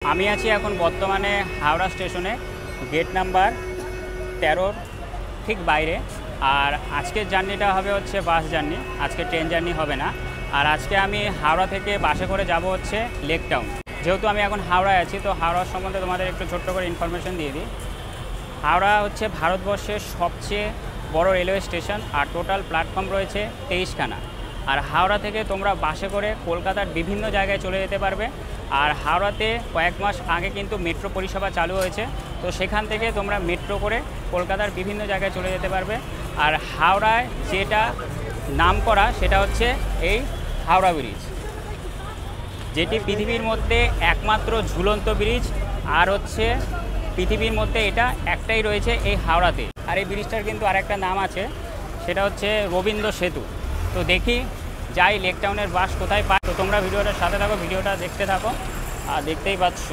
আমি আছি এখন বর্তমানে হাওড়া স্টেশনে গেট নাম্বার 13 ঠিক বাইরে। আর আজকের জার্নিটা হবে হচ্ছে বাস জার্নি, আজকে ট্রেন জার্নি হবে না। আর আজকে আমি হাওড়া থেকে বাসে করে যাব হচ্ছে লেক টাউন। যেহেতু আমি এখন হাওড়ায় আছি, তো হাওড়ার সম্বন্ধে তোমাদের একটু ছোট্ট করে ইনফরমেশন দিয়ে দিই। হাওড়া হচ্ছে ভারতবর্ষের সবচেয়ে বড় রেলওয়ে স্টেশন, আর টোটাল প্ল্যাটফর্ম রয়েছে 23খানা। আর হাওড়া থেকে তোমরা বাসে করে কলকাতার বিভিন্ন জায়গায় চলে যেতে পারবে। আর হাওড়াতে কয়েক মাস আগে কিন্তু মেট্রো পরিষেবা চালু হয়েছে, তো সেখান থেকে তোমরা মেট্রো করে কলকাতার বিভিন্ন জায়গায় চলে যেতে পারবে। আর হাওড়ায় যেটা নাম করা সেটা হচ্ছে এই হাওড়া ব্রিজ, যেটি পৃথিবীর মধ্যে একমাত্র ঝুলন্ত ব্রিজ। আর হচ্ছে পৃথিবীর মধ্যে এটা একটাই রয়েছে এই হাওড়াতে। আর এই ব্রিজটার কিন্তু আরেকটা নাম আছে, সেটা হচ্ছে রবীন্দ্র সেতু। তো দেখি যাই লেক টাউনের বাস কোথায় পাই। তো তোমরা ভিডিওটার সাথে থাকো, ভিডিওটা দেখতে থাকো। আর দেখতেই পাচ্ছ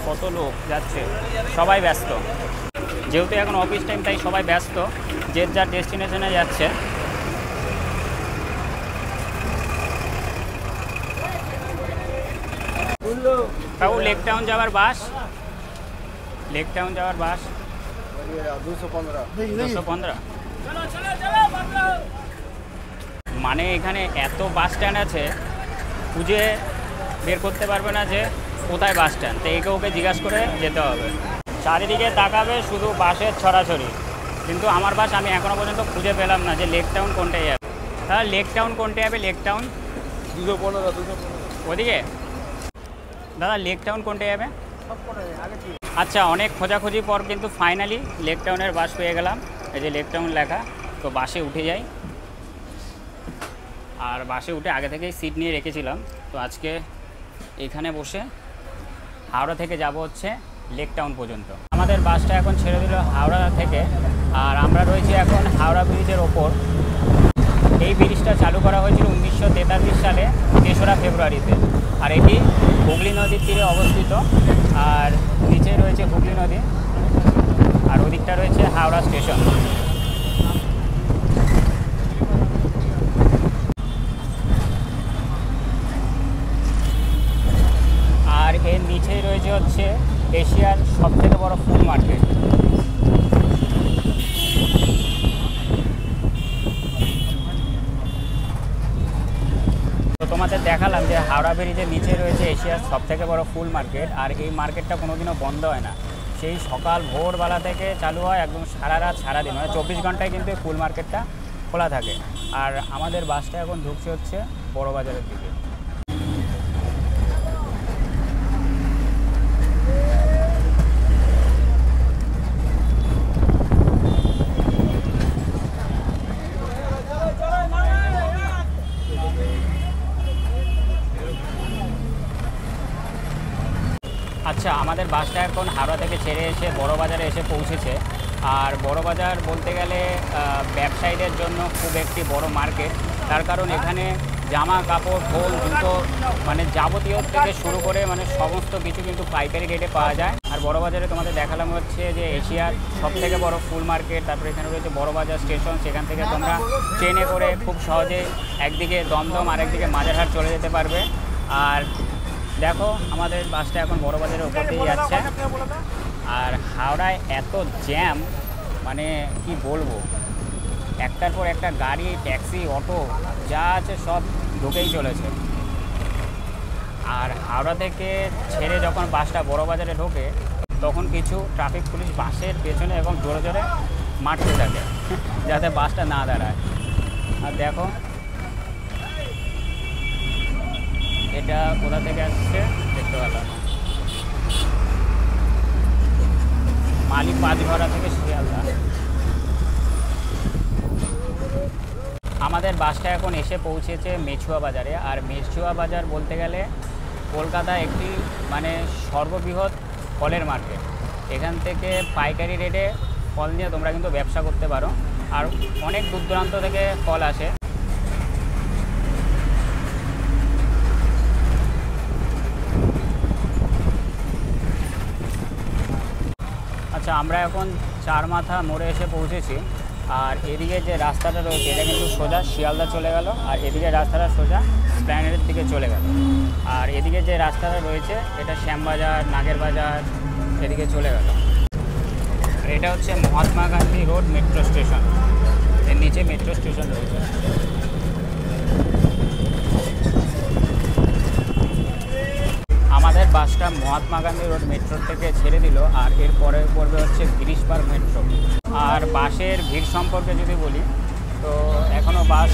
কত লোক যাচ্ছে, সবাই ব্যস্ত। যেহেতু এখন অফিস টাইম, তাই সবাই ব্যস্ত, যে যার ডেস্টিনেশনে যাচ্ছে। তাও লেক টাউন যাওয়ার বাস, লেক টাউন যাওয়ার বাস 215। মানে এখানে এত বাস স্ট্যান্ড আছে, খুঁজে বের করতে পারবে না যে কোথায় বাস স্ট্যান্ড। তো একে ওকে জিজ্ঞাসা করে যেতে হবে। চারিদিকে তাকাবে শুধু বাসের ছড়াছড়ি, কিন্তু আমার বাস আমি এখনও পর্যন্ত খুঁজে পেলাম না যে লেক টাউন কোনটায় যাবে। তাহলে লেক টাউন কোনটায় যাবে? লেক টাউন 215 ওদিকে। দাদা লেক টাউন কোনটায় যাবে? আচ্ছা, অনেক খোঁজাখুঁজি পর কিন্তু ফাইনালি লেক টাউনের বাস পেয়ে গেলাম। এই যে লেক টাউন লেখা। তো বাসে উঠে যাই। আর বাসে উঠে আগে থেকেই সিট নিয়ে রেখেছিলাম, তো আজকে এখানে বসে হাওড়া থেকে যাব হচ্ছে লেক টাউন পর্যন্ত। আমাদের বাসটা এখন ছেড়ে দিল হাওড়া থেকে, আর আমরা রয়েছি এখন হাওড়া ব্রিজের ওপর। এই ব্রিজটা চালু করা হয়েছিল 1943 সালে 3রা ফেব্রুয়ারিতে। আর এটি হুগলি নদীর তীরে অবস্থিত। আর নিচে রয়েছে হুগলি নদী, আর ওদিকটা রয়েছে হাওড়া স্টেশন। আর এর নিচেই রয়েছে হচ্ছে এশিয়ার সবথেকে বড় ফুল মার্কেট। তো তোমাদের দেখালাম যে হাওড়া ব্রিজের নিচে রয়েছে এশিয়ার সবথেকে বড় ফুল মার্কেট। আর এই মার্কেটটা কোনোদিনও বন্ধ হয় না, সেই সকাল ভোরবেলা থেকে চালু হয় একদম সারা রাত সারাদিন, মানে 24 ঘন্টায় কিন্তু এই ফুল মার্কেটটা খোলা থাকে। আর আমাদের বাসটা এখন ঢুকছে হচ্ছে বড় বাজারের দিকে। আচ্ছা, আমাদের বাসটা এখন হাওড়া থেকে ছেড়ে এসে বড় বাজারে এসে পৌঁছেছে। আর বড় বাজার বলতে গেলে ব্যবসায়ীদের জন্য খুব একটি বড় মার্কেট, তার কারণ এখানে জামা কাপড় ফোন জুতো মানে যাবতীয় থেকে শুরু করে মানে সমস্ত কিছু কিন্তু পাইকারি রেটে পাওয়া যায়। আর বড় বাজারে তোমাদের দেখালাম হচ্ছে যে এশিয়ার সবথেকে বড় ফুল মার্কেট। তারপরে এখানে রয়েছে বড় বাজার স্টেশন, সেখান থেকে তোমরা ট্রেনে করে খুব সহজে একদিকে দমদম আর একদিকে মাঝেরহাট চলে যেতে পারবে। আর দেখো আমাদের বাসটা এখন বড় বাজারের উপর দিয়ে যাচ্ছে। আর হাওড়ায় এত জ্যাম, মানে কি বলবো, একটার পর একটা গাড়ি, ট্যাক্সি, অটো যা আছে সব ঢুকেই চলেছে। আর হাওড়া থেকে ছেড়ে যখন বাসটা বড় বাজারে ঢোকে, তখন কিছু ট্রাফিক পুলিশ বাসের পেছনে এবং জোরে জোরে মারতে থাকে যাতে বাসটা না দাঁড়ায়। আর দেখো এটা কোথা থেকে আসছে দেখতে পেলাম, মালি পাঁচঘরা থেকে শিয়ালদা। আমাদের বাসটা এখন এসে পৌঁছেছে মেছুয়া বাজারে। আর মেছুয়া বাজার বলতে গেলে কলকাতা একটি মানে সর্ববৃহৎ ফলের মার্কেট। এখান থেকে পাইকারি রেটে ফল নিয়ে তোমরা কিন্তু ব্যবসা করতে পারো। আর অনেক দূর দূরান্ত থেকে ফল আসে। আচ্ছা, আমরা এখন চারমাথা মোড়ে এসে পৌঁছেছি। আর এদিকে যে রাস্তাটা রয়েছে এটা কিন্তু সোজা শিয়ালদা চলে গেল, আর এদিকে রাস্তাটা সোজা স্প্ল্যানেডের দিকে চলে গেল। আর এদিকে যে রাস্তাটা রয়েছে এটা শ্যামবাজার, নাগের বাজার এদিকে চলে গেল। আর এটা হচ্ছে Mahatma Gandhi road metro station, এর নিচে মেট্রো স্টেশন রয়েছে। আমাদের বাসটা মহাত্মা গান্ধী রোড মেট্রো থেকে ছেড়ে দিল, আর এরপরে পড়বে হচ্ছে গিরিশ পার্ক মেট্রো। আর বাসের ভিড় সম্পর্কে যদি বলি তো এখনও বাস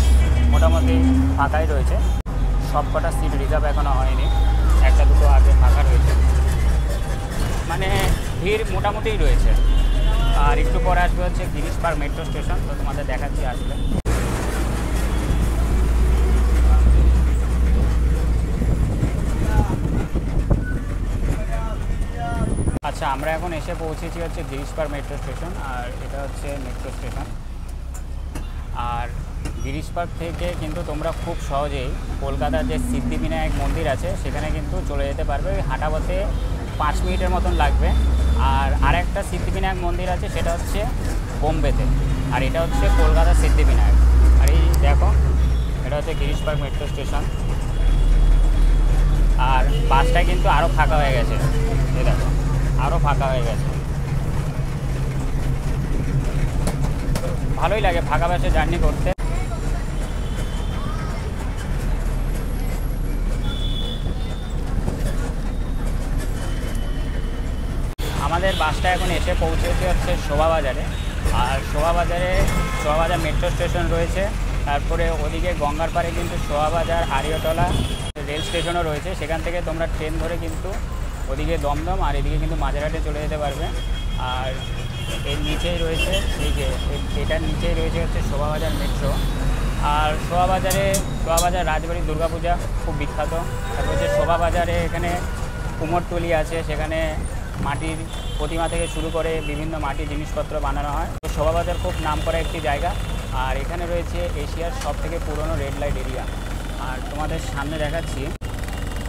মোটামুটি ফাঁকাই রয়েছে, সবকটা সিট রিজার্ভ এখনও হয়নি, একটা দুটো আগে ফাঁকা রয়েছে, মানে ভিড় মোটামুটিই রয়েছে। আর একটু পরে আসবে হচ্ছে গিরিশ পার্ক মেট্রো স্টেশন, তো তোমাদের দেখাচ্ছি আসলে। আচ্ছা, আমরা এখন এসে পৌঁছেছি হচ্ছে গিরিশ পার্ক মেট্রো স্টেশন, আর এটা হচ্ছে মেট্রো স্টেশন। আর গিরিশ পার্ক থেকে কিন্তু তোমরা খুব সহজেই কলকাতার যে সিদ্ধিবিনায়ক মন্দির আছে সেখানে কিন্তু চলে যেতে পারবে, ওই হাঁটা পথে 5 মিনিটের মতন লাগবে। আর আরেকটা সিদ্ধিবিনায়ক মন্দির আছে সেটা হচ্ছে বোম্বেতে, আর এটা হচ্ছে কলকাতার সিদ্ধিবিনায়ক। আর এই দেখো এটা হচ্ছে গিরিশ পার্ক মেট্রো স্টেশন। আর বাসটা কিন্তু আরও ফাঁকা হয়ে গেছে, এই দেখো আরও ফাঁকা হয়ে গেছে। ভালোই লাগে ফাঁকা বাসে জার্নি করতে। আমাদের বাসটা এখন এসে পৌঁছেছে হচ্ছে শোভাবাজারে, আর শোভাবাজার মেট্রো স্টেশন রয়েছে। তারপরে ওদিকে গঙ্গার পাড়ে কিন্তু শোভাবাজার আরিয়াতলা রেল স্টেশনও রয়েছে, সেখান থেকে তোমরা ট্রেন ধরে কিন্তু ওদিকে দমদম আর এদিকে কিন্তু মাঝেরহাটে চলে যেতে পারবে। আর এর নিচেই রয়েছে এই যে এটার নিচেই রয়েছে হচ্ছে শোভাবাজার মেট্রো। আর শোভাবাজার রাজবাড়ির দুর্গাপূজা খুব বিখ্যাত। তারপর হচ্ছে শোভাবাজারে এখানে কুমোরটুলি আছে, সেখানে মাটির প্রতিমা থেকে শুরু করে বিভিন্ন মাটির জিনিসপত্র বানানো হয়। তো শোভাবাজার খুব নামকরা একটি জায়গা। আর এখানে রয়েছে এশিয়ার সবথেকে পুরনো রেড লাইট এরিয়া। আর তোমাদের সামনে দেখাচ্ছি,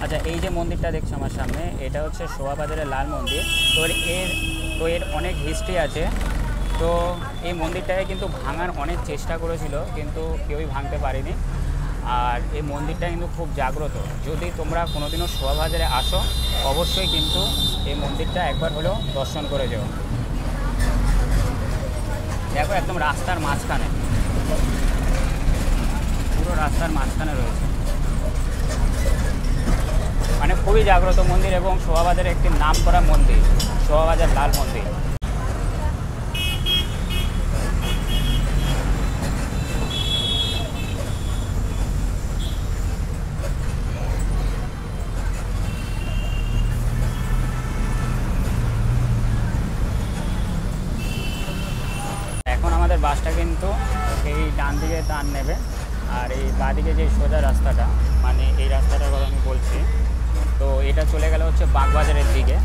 আচ্ছা এই যে মন্দিরটা দেখছো আমার সামনে, এটা হচ্ছে শোভাবাজারের লাল মন্দির। তো এর অনেক হিস্ট্রি আছে। তো এই মন্দিরটাকে কিন্তু ভাঙার অনেক চেষ্টা করেছিল, কিন্তু কেউই ভাঙতে পারেনি। আর এই মন্দিরটা কিন্তু খুব জাগ্রত। যদি তোমরা কোনোদিনও শোভাবাজারে আসো অবশ্যই কিন্তু এই মন্দিরটা একবার হলেও দর্শন করে যেও। দেখো একদম রাস্তার মাঝখানে, পুরো রাস্তার মাঝখানে রয়েছে, মানে খুবই জাগ্রত মন্দির এবং শোভাবাজারের একটি নামকরা মন্দির, শোভাবাজার লাল মন্দির। এখন আমাদের বাসটা কিন্তু এই ডান দিকে টান নেবে, আর এই বাঁদিকে যে সোজা রাস্তাটা, মানে এই রাস্তাটার কথা আমি বলছি, তো এটা চলে গেল হচ্ছে বাগবাজারের দিকে।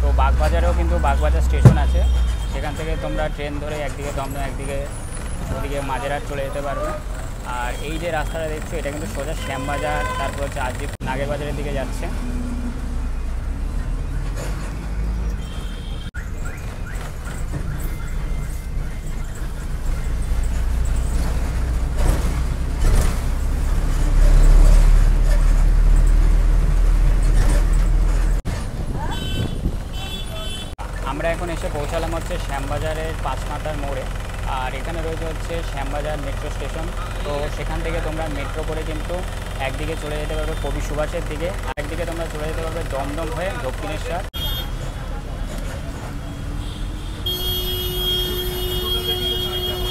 তো বাগবাজারেও কিন্তু বাগবাজার স্টেশন আছে, সেখান থেকে তোমরা ট্রেন ধরে একদিকে দমদম একদিকে ওদিকে মাঝেরহাট চলে যেতে পারবে। আর এই যে রাস্তাটা দেখছো এটা কিন্তু সোজা শ্যামবাজার, তারপর হচ্ছে আজকে নাগের বাজারের দিকে যাচ্ছে। আমরা এখন এসে পৌঁছালাম হচ্ছে শ্যামবাজারের 5 মাথার মোড়ে। আর এখানে রয়েছে হচ্ছে শ্যামবাজার মেট্রো স্টেশন। তো সেখান থেকে তোমরা মেট্রো করে কিন্তু একদিকে চলে যেতে পারবে কবি সুভাষের দিকে, আরেকদিকে তোমরা চলে যেতে পারবে দমদম হয়ে দক্ষিণেশ্বর।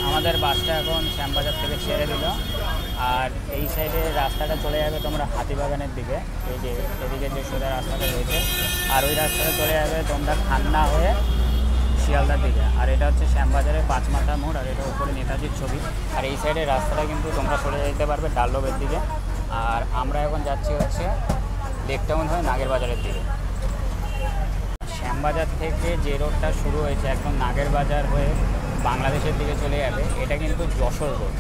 আমাদের বাসটা এখন শ্যামবাজার থেকে ছেড়ে দিল, আর এই সাইডে রাস্তাটা চলে যাবে তোমরা হাতিবাগানের দিকে, এই যে এদিকে যে সোজা রাস্তাটা রয়েছে, আর ওই রাস্তাটা চলে যাবে তোমরা খান্না হয়ে শিয়ালদার দিকে। আর এটা হচ্ছে শ্যামবাজারের 5 মাথা মোড়, আর এটা উপরে নেতাজির ছবি। আর এই সাইডের রাস্তাটা কিন্তু তোমরা চলে যেতে পারবে ডাল্লবের দিকে। আর আমরা এখন যাচ্ছি হচ্ছে লেকটাউন হয়ে নাগের বাজারের দিকে। শ্যামবাজার থেকে যে রোডটা শুরু হয়েছে একদম নাগের বাজার হয়ে বাংলাদেশের দিকে চলে যাবে, এটা কিন্তু যশোর রোড।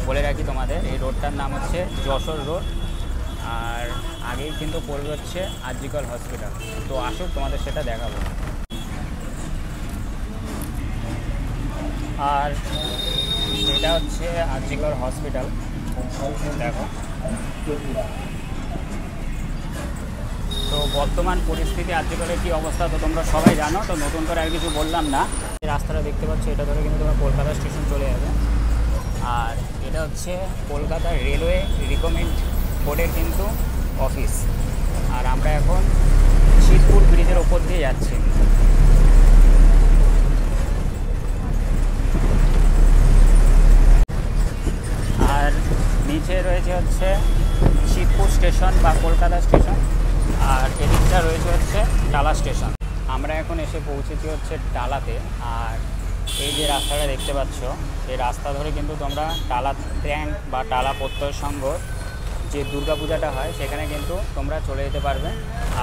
বলে রাখি তোমাদের, এই রোডটার নাম হচ্ছে যশোর রোড। আর আগেই কিন্তু পড়বে হচ্ছে আরজিকর হসপিটাল। তো আসুক তোমাদের সেটা দেখাবো। আর এটা হচ্ছে আরজিকর হসপিটাল। দেখো, তো বর্তমান পরিস্থিতি আরজিকরের কী অবস্থা তো তোমরা সবাই জানো, তো নতুন করে আর কিছু বললাম না। এই রাস্তাটা দেখতে পাচ্ছ, এটা ধরে কিন্তু তোমরা কলকাতা স্টেশন চলে যাবে। আর এটা হচ্ছে কলকাতা রেলওয়ে রিকমেন্ড বোর্ডের কিন্তু অফিস। আর আমরা এখন শিবপুর ব্রিজের ওপর দিয়ে যাচ্ছি। আর নিচে রয়েছে হচ্ছে শিবপুর স্টেশন বা কলকাতা স্টেশন, আর এদিকটা রয়েছে হচ্ছে টালা স্টেশন। আমরা এখন এসে পৌঁছেছি হচ্ছে টালাতে। আর এই যে রাস্তাটা দেখতে পাচ্ছ, এই রাস্তা ধরে কিন্তু তোমরা টালা ট্যাঙ্ক বা টালা প্রত্যয় সংঘ যে দুর্গাপূজাটা হয় সেখানে কিন্তু তোমরা চলে যেতে পারবে।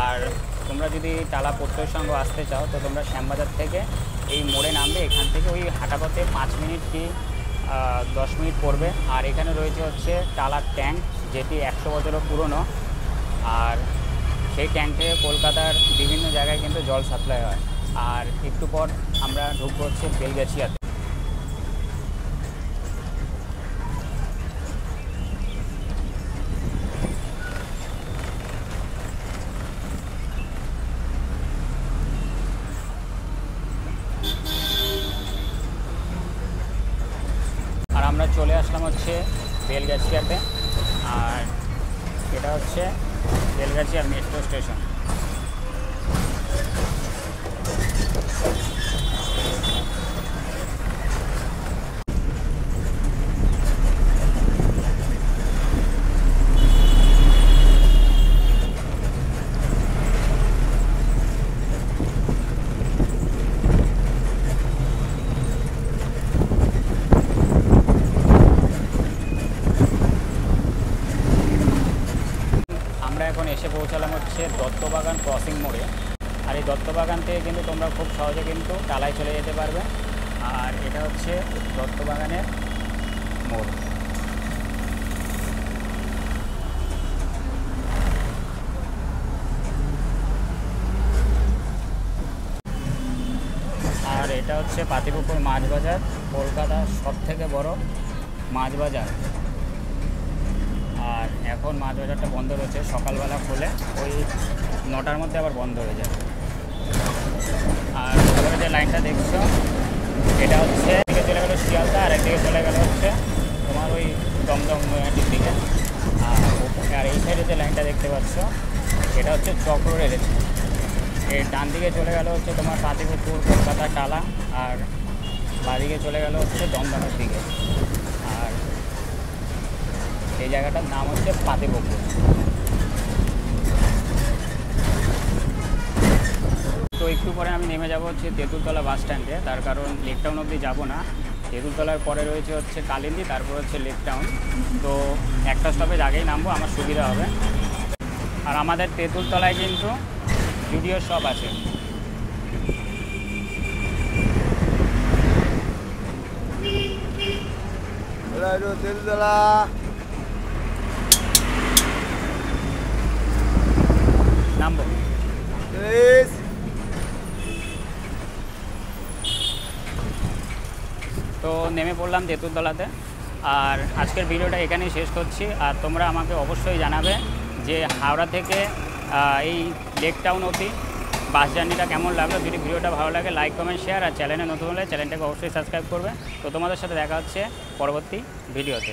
আর তোমরা যদি টালা প্রত্যয় সংঘ আসতে চাও তো তোমরা শ্যামবাজার থেকে এই মোড়ে নামবে। এখান থেকে ওই হাঁটাপথে 5 মিনিট কি 10 মিনিট পড়বে। আর এখানে রয়েছে হচ্ছে টালার ট্যাঙ্ক, যেটি 100 বছরের পুরনো। আর সেই ট্যাঙ্ক থেকে কলকাতার বিভিন্ন জায়গায় কিন্তু জল সাপ্লাই হয়। আর একটু পর আমরা ঢুকবো হচ্ছে বেলগাছিয়াতে। আর আমরা চলে আসলাম হচ্ছে বেলগাছিয়াতে। আর এটা হচ্ছে বেলগাছিয়া মেট্রো স্টেশন। এখন এসে পৌঁছালাম হচ্ছে দত্তবাগান ক্রসিং মোড়ে। আর এই দত্তবাগান থেকে কিন্তু তোমরা খুব সহজে কিন্তু টালায় চলে যেতে পারবে। আর এটা হচ্ছে দত্তবাগানের মোড়। আর এটা হচ্ছে পাতিপুকুর মাছ বাজার, কলকাতার সবথেকে বড় মাছ বাজার। আর এখন মাছ বাজারটা বন্ধ রয়েছে, সকালবেলা খুলে ওই 9টার মধ্যে আবার বন্ধ হয়ে যায়। আর ওখানে যে লাইনটা দেখছো, এটা হচ্ছে এদিকে চলে গেলো শিয়ালদা, আর একদিকে চলে গেল হচ্ছে তোমার ওই দমদম নৈহাটির দিকে। আর এই সাইডে যে লাইনটা দেখতে পাচ্ছ, এটা হচ্ছে চক্র রেল। এর ডান দিকে চলে গেল হচ্ছে তোমার পাতিপুকুর কলকাতা টালা, আর বাঁদিকে চলে গেল হচ্ছে দমদমের দিকে। আর এই জায়গাটার নাম হচ্ছে পাতিপুকুর। তো একটু পরে আমি নেমে যাব হচ্ছে তেঁতুলতলা বাস স্ট্যান্ডে, তার কারণ লেক টাউন অবধি যাবো না। তেঁতুলতলার পরে রয়েছে হচ্ছে কালিন্দী, তারপর হচ্ছে লেক টাউন। তো একটা স্টপেজ আগেই নামবো, আমার সুবিধা হবে। আর আমাদের তেঁতুলতলায় কিন্তু জুডিও শপ আছে। তেঁতুলতলা নামবো। তো নেমে পড়লাম তেঁতুলতলাতে। আর আজকের ভিডিওটা এখানেই শেষ করছি। আর তোমরা আমাকে অবশ্যই জানাবে যে হাওড়া থেকে এই লেক টাউন অবধি বাস জার্নিটা কেমন লাগলো। যদি ভিডিওটা ভালো লাগে লাইক কমেন্ট শেয়ার, আর চ্যানেলে নতুন হলে চ্যানেলটাকে অবশ্যই সাবস্ক্রাইব করবে। তো তোমাদের সাথে দেখা হচ্ছে পরবর্তী ভিডিওতে।